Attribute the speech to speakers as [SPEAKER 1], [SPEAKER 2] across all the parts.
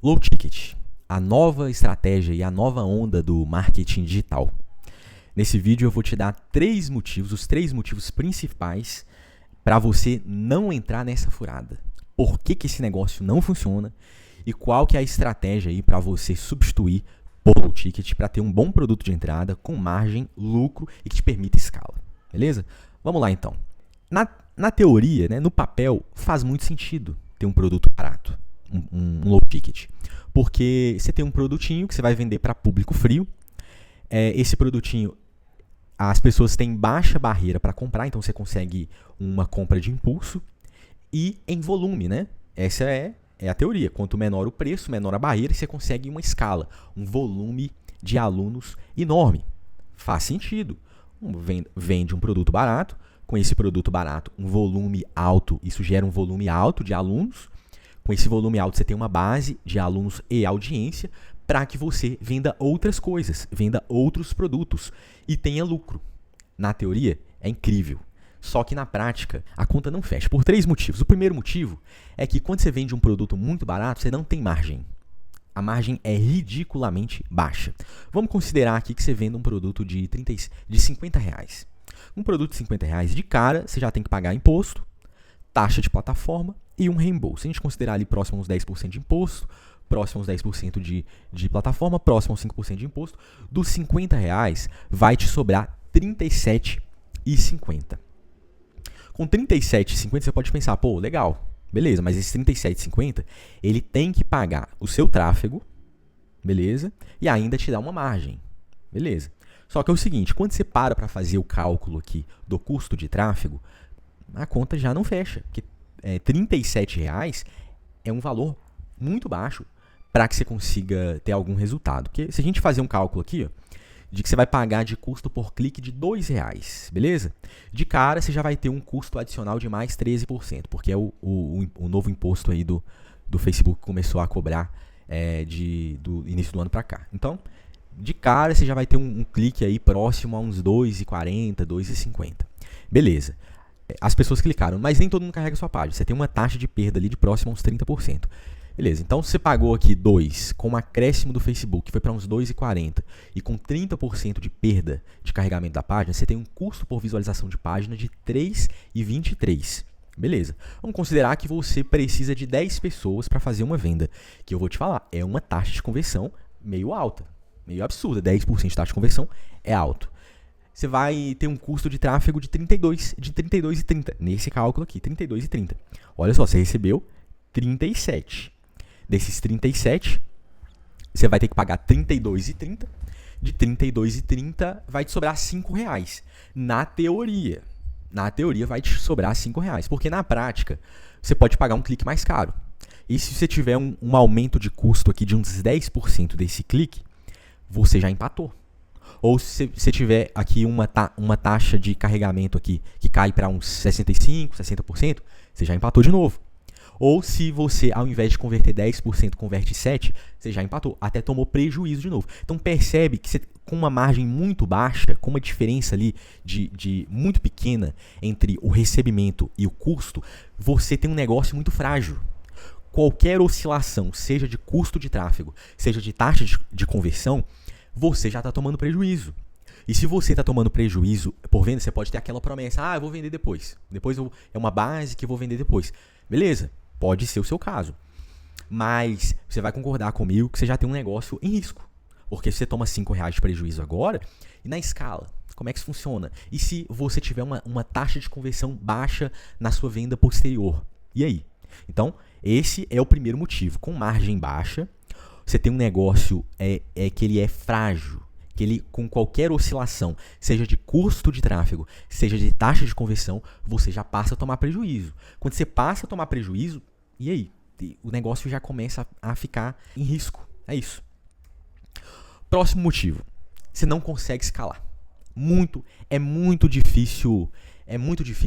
[SPEAKER 1] Low Ticket, a nova estratégia e a nova onda do marketing digital. Nesse vídeo eu vou te dar os 3 motivos principais para você não entrar nessa furada. Por que esse negócio não funciona e qual que é a estratégia aí para você substituir o Low Ticket para ter um bom produto de entrada com margem, lucro e que te permita escala. Beleza? Vamos lá então. Na teoria, né, no papel, faz muito sentido ter um produto barato, um low ticket. Porque você tem um produtinho que você vai vender para público frio. Esse produtinho, as pessoas têm baixa barreira para comprar, então você consegue uma compra de impulso e em volume, né? Essa é a teoria. Quanto menor o preço, menor a barreira, você consegue uma escala, um volume de alunos enorme. Faz sentido. Vende um produto barato, com esse produto barato, um volume alto, isso gera um volume alto de alunos. Com esse volume alto, você tem uma base de alunos e audiência para que você venda outras coisas, venda outros produtos e tenha lucro. Na teoria, é incrível. Só que na prática, a conta não fecha por 3 motivos. O primeiro motivo é que quando você vende um produto muito barato, você não tem margem. A margem é ridiculamente baixa. Vamos considerar aqui que você vende um produto de R$50. Um produto de R$50, de cara, você já tem que pagar imposto, taxa de plataforma e um reembolso. Se a gente considerar ali próximo aos 10% de imposto, próximo aos 10% de plataforma, próximo aos 5% de imposto, dos R$50 vai te sobrar R$37,50. Com R$37,50 você pode pensar, pô, legal, beleza, mas esse R$37,50 ele tem que pagar o seu tráfego, beleza, e ainda te dá uma margem, beleza. Só que é o seguinte, quando você para fazer o cálculo aqui do custo de tráfego, a conta já não fecha, porque R$37 é um valor muito baixo para que você consiga ter algum resultado. Porque se a gente fazer um cálculo aqui, ó, de que você vai pagar de custo por clique de R$2, beleza? De cara, você já vai ter um custo adicional de mais 13%, porque é o novo imposto aí do Facebook que começou a cobrar do início do ano para cá. Então, de cara, você já vai ter um clique aí próximo a uns R$2,40, R$2,50. Beleza. As pessoas clicaram, mas nem todo mundo carrega a sua página. Você tem uma taxa de perda ali de próximo a uns 30%. Beleza, então você pagou aqui 2 com um acréscimo do Facebook, que foi para uns R$2,40, e com 30% de perda de carregamento da página, você tem um custo por visualização de página de R$3,23. Beleza, vamos considerar que você precisa de 10 pessoas para fazer uma venda, que eu vou te falar, é uma taxa de conversão meio alta, meio absurda, 10% de taxa de conversão é alto. Você vai ter um custo de tráfego de R$32,30, nesse cálculo aqui, R$32,30. Olha só, você recebeu 37. Desses 37, você vai ter que pagar R$32,30. De R$32,30 vai te sobrar R$5. Na teoria vai te sobrar R$5. Porque na prática, você pode pagar um clique mais caro. E se você tiver um aumento de custo aqui de uns 10% desse clique, você já empatou. Ou se você tiver aqui uma taxa de carregamento aqui que cai para uns 65%, 60%, você já empatou de novo. Ou se você, ao invés de converter 10%, converte 7%, você já empatou, até tomou prejuízo de novo. Então percebe que você, com uma margem muito baixa, com uma diferença ali de muito pequena entre o recebimento e o custo, você tem um negócio muito frágil. Qualquer oscilação, seja de custo de tráfego, seja de taxa de conversão, você já está tomando prejuízo. E se você está tomando prejuízo por venda, você pode ter aquela promessa, eu vou vender depois. É uma base que eu vou vender depois. Beleza, pode ser o seu caso. Mas você vai concordar comigo que você já tem um negócio em risco. Porque você toma R$5 de prejuízo agora, e na escala, como é que isso funciona? E se você tiver uma taxa de conversão baixa na sua venda posterior? E aí? Então, esse é o primeiro motivo. Com margem baixa, você tem um negócio que ele é frágil, que ele, com qualquer oscilação, seja de custo de tráfego, seja de taxa de conversão, você já passa a tomar prejuízo. Quando você passa a tomar prejuízo, e aí? O negócio já começa a ficar em risco. É isso. Próximo motivo. Você não consegue escalar. É muito difícil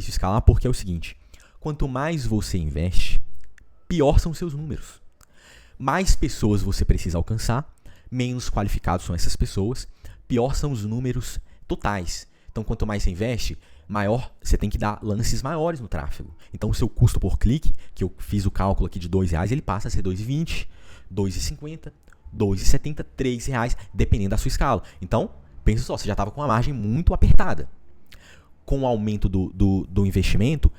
[SPEAKER 1] escalar, porque é o seguinte. Quanto mais você investe, pior são seus números. Mais pessoas você precisa alcançar, menos qualificados são essas pessoas, pior são os números totais. Então, quanto mais você investe, maior você tem que dar lances maiores no tráfego. Então, o seu custo por clique, que eu fiz o cálculo aqui de R$2, ele passa a ser R$2,20, 2,50, 2,70, R$3, dependendo da sua escala. Então, pensa só, você já estava com uma margem muito apertada. Com o aumento do investimento,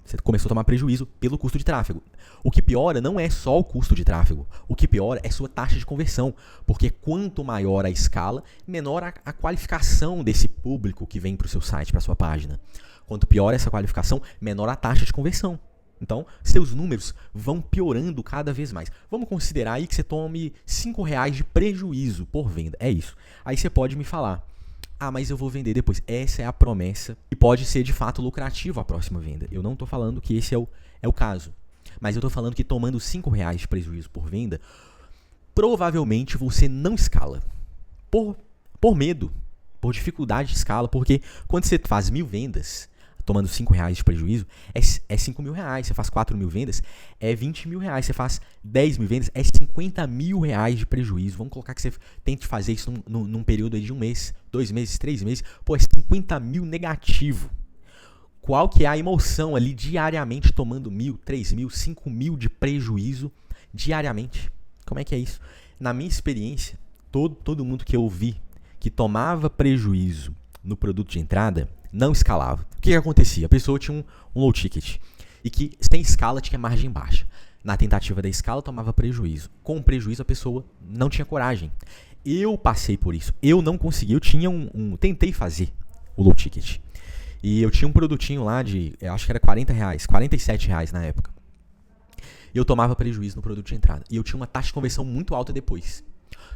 [SPEAKER 1] você começou a tomar prejuízo pelo custo de tráfego. O que piora não é só o custo de tráfego. O que piora é sua taxa de conversão. Porque quanto maior a escala, menor a qualificação desse público que vem para o seu site, para a sua página. Quanto pior essa qualificação, menor a taxa de conversão. Então, seus números vão piorando cada vez mais. Vamos considerar aí que você tome R$5 de prejuízo por venda. É isso. Aí você pode me falar: ah, mas eu vou vender depois. Essa é a promessa e pode ser de fato lucrativo a próxima venda. Eu não estou falando que esse é o caso. Mas eu estou falando que tomando R$5 de prejuízo por venda, provavelmente você não escala. Por medo, por dificuldade de escala, porque quando você faz 1.000 vendas, tomando R$5 de prejuízo, é R$5.000. Você faz 4.000 vendas, é R$20.000. Você faz 10.000 vendas, é R$50.000 de prejuízo. Vamos colocar que você tente fazer isso num período aí de 1 mês, 2 meses, 3 meses. Pô, é 50.000 negativo. Qual que é a emoção ali diariamente tomando 1.000, 3.000, 5.000 de prejuízo diariamente? Como é que é isso? Na minha experiência, todo mundo que eu vi que tomava prejuízo no produto de entrada não escalava. O que acontecia? A pessoa tinha um low ticket e que sem escala tinha margem baixa. Na tentativa da escala tomava prejuízo. Com o prejuízo a pessoa não tinha coragem. Eu passei por isso. Eu não consegui. Eu tinha tentei fazer o low ticket. E eu tinha um produtinho lá eu acho que era R$40, R$47 na época. E eu tomava prejuízo no produto de entrada. E eu tinha uma taxa de conversão muito alta depois.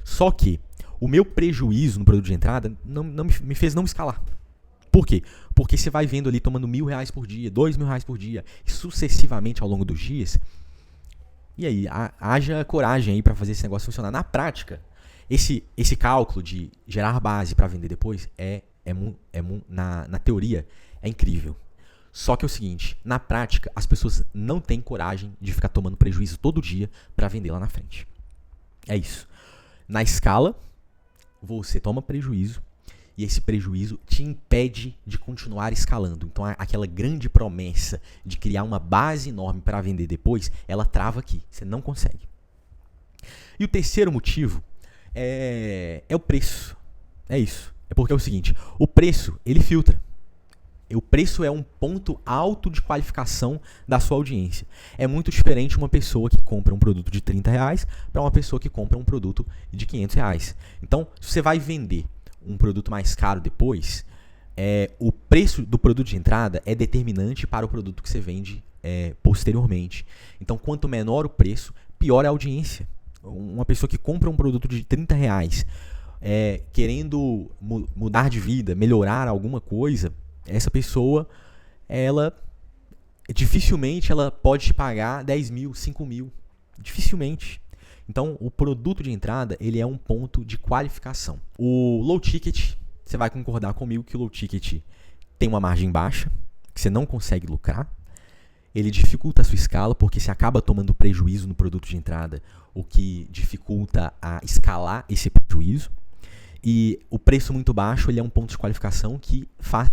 [SPEAKER 1] Só que o meu prejuízo no produto de entrada não me fez não escalar. Por quê? Porque você vai vendo ali tomando R$1.000 por dia, R$2.000 por dia, e sucessivamente ao longo dos dias. E aí, haja coragem aí para fazer esse negócio funcionar. Na prática, esse cálculo de gerar base para vender depois na teoria é incrível. Só que é o seguinte, na prática, as pessoas não têm coragem de ficar tomando prejuízo todo dia para vender lá na frente. É isso. Na escala, você toma prejuízo e esse prejuízo te impede de continuar escalando. Então, aquela grande promessa de criar uma base enorme para vender depois, ela trava aqui. Você não consegue. E o terceiro motivo é o preço. É isso. É porque é o seguinte, o preço, ele filtra. O preço é um ponto alto de qualificação da sua audiência. É muito diferente uma pessoa que compra um produto de R$30 para uma pessoa que compra um produto de R$500. Então, se você vai vender um produto mais caro depois, o preço do produto de entrada é determinante para o produto que você vende posteriormente. Então, quanto menor o preço, pior é a audiência. Uma pessoa que compra um produto de R$30 querendo mudar de vida, melhorar alguma coisa, essa pessoa, ela dificilmente ela pode te pagar 10.000, 5.000. Dificilmente. Então, o produto de entrada, ele é um ponto de qualificação. O low ticket, você vai concordar comigo que o low ticket tem uma margem baixa, que você não consegue lucrar. Ele dificulta a sua escala, porque você acaba tomando prejuízo no produto de entrada, o que dificulta a escalar esse prejuízo. E o preço muito baixo, ele é um ponto de qualificação que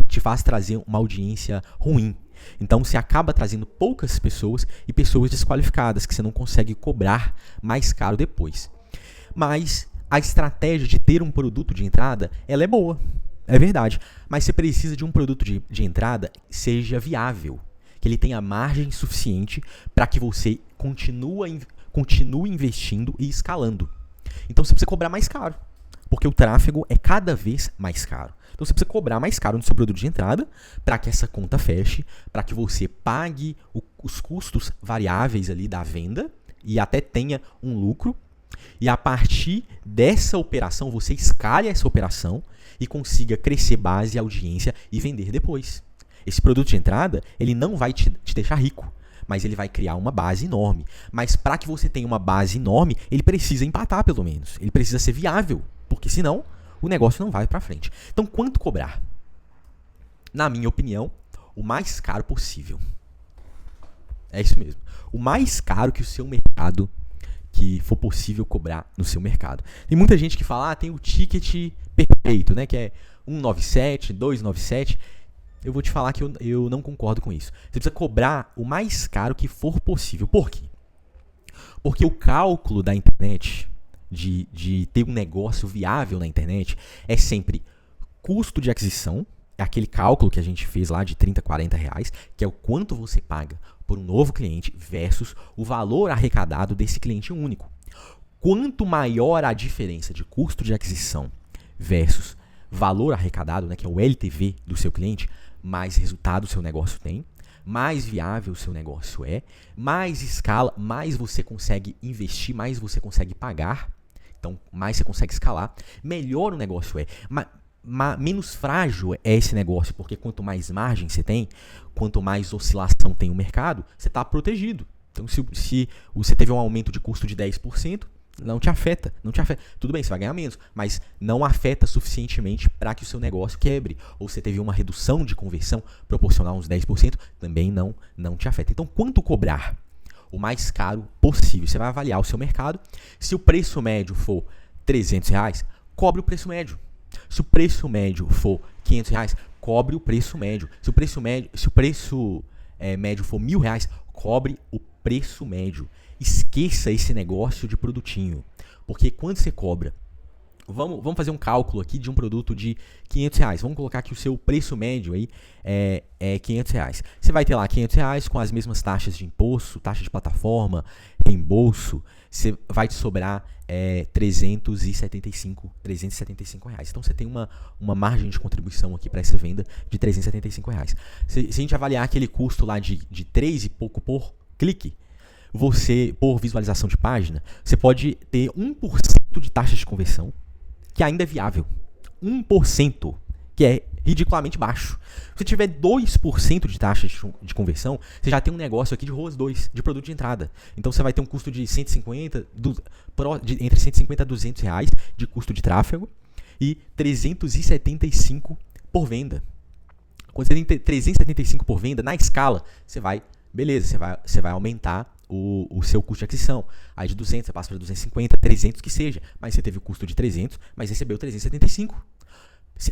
[SPEAKER 1] te faz trazer uma audiência ruim. Então, você acaba trazendo poucas pessoas e pessoas desqualificadas, que você não consegue cobrar mais caro depois. Mas a estratégia de ter um produto de entrada, ela é boa, é verdade. Mas você precisa de um produto de entrada que seja viável, que ele tenha margem suficiente para que você continue investindo e escalando. Então, você precisa cobrar mais caro. Porque o tráfego é cada vez mais caro. Então você precisa cobrar mais caro no seu produto de entrada para que essa conta feche, para que você pague os custos variáveis ali da venda e até tenha um lucro. E a partir dessa operação, você escale essa operação e consiga crescer base, audiência e vender depois. Esse produto de entrada, ele não vai te deixar rico, mas ele vai criar uma base enorme. Mas para que você tenha uma base enorme, ele precisa empatar pelo menos. Ele precisa ser viável. Porque senão o negócio não vai para frente. Então, quanto cobrar? Na minha opinião, o mais caro possível. É isso mesmo. O mais caro que o seu mercado, que for possível cobrar no seu mercado. Tem muita gente que fala, tem o ticket perfeito, né? Que é 197, 297. Eu vou te falar que eu não concordo com isso. Você precisa cobrar o mais caro que for possível. Por quê? Porque o cálculo da internet, de ter um negócio viável na internet, é sempre custo de aquisição, é aquele cálculo que a gente fez lá de 30, 40 reais, que é o quanto você paga por um novo cliente versus o valor arrecadado desse cliente único. Quanto maior a diferença de custo de aquisição versus valor arrecadado, né, que é o LTV do seu cliente, mais resultado o seu negócio tem, mais viável o seu negócio é, mais escala, mais você consegue investir, mais você consegue pagar, então mais você consegue escalar, melhor o negócio é. Menos frágil é esse negócio, porque quanto mais margem você tem, quanto mais oscilação tem o mercado, você está protegido. Então, se você teve um aumento de custo de 10%, não te afeta. Tudo bem, você vai ganhar menos, mas não afeta suficientemente para que o seu negócio quebre. Ou você teve uma redução de conversão proporcional a uns 10%, também não te afeta. Então, quanto cobrar? O mais caro possível. Você vai avaliar o seu mercado. Se o preço médio for R$300, cobre o preço médio. Se o preço médio for R$500, cobre o preço médio. Se o preço médio for R$1.000, cobre o preço médio. Esqueça esse negócio de produtinho, porque quando você cobra, vamos fazer um cálculo aqui de um produto de R$500. Vamos colocar que o seu preço médio aí é R$500. Você vai ter lá R$500 com as mesmas taxas de imposto, taxa de plataforma, reembolso. Você vai te sobrar R$375. Então você tem uma margem de contribuição aqui para essa venda de R$375. Se a gente avaliar aquele custo lá de 3 e pouco por clique, você, por visualização de página, você pode ter 1% de taxa de conversão, que ainda é viável. 1%, que é ridiculamente baixo. Se tiver 2% de taxa de conversão, você já tem um negócio aqui de ROAS 2, de produto de entrada. Então você vai ter um custo de entre 150 a R$200 de custo de tráfego e 375 por venda. Quando você tem 375 por venda, na escala, você vai aumentar o seu custo de aquisição. Aí de 200 você passa para 250, 300 que seja. Mas você teve o custo de 300, mas recebeu 375.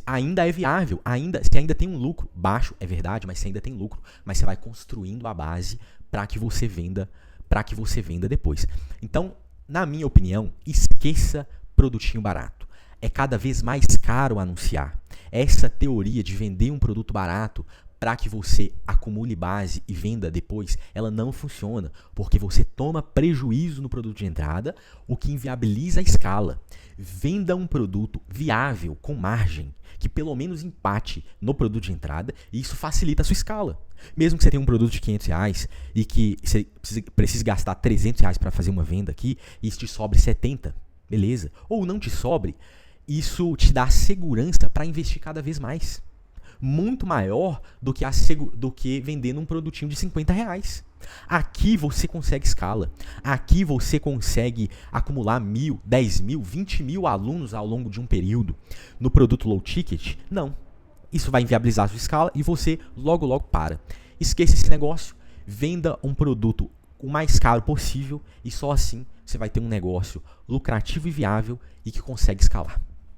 [SPEAKER 1] Ainda é viável, se ainda tem um lucro baixo, é verdade, mas você ainda tem lucro. Mas você vai construindo a base para que você venda depois. Então, na minha opinião, esqueça produtinho barato. É cada vez mais caro anunciar. Essa teoria de vender um produto barato para que você acumule base e venda depois, ela não funciona, porque você toma prejuízo no produto de entrada, o que inviabiliza a escala. Venda um produto viável, com margem, que pelo menos empate no produto de entrada, e isso facilita a sua escala. Mesmo que você tenha um produto de R$500 e que você precise gastar R$300 para fazer uma venda aqui, e isso te sobre 70, beleza? Ou não te sobre, isso te dá segurança para investir cada vez mais. Muito maior do que vendendo um produtinho de R$50. Aqui você consegue escala. Aqui você consegue acumular 1.000, 10.000, 20.000 alunos ao longo de um período. No produto low ticket, não. Isso vai inviabilizar a sua escala e você logo para. Esqueça esse negócio. Venda um produto o mais caro possível e só assim você vai ter um negócio lucrativo e viável e que consegue escalar.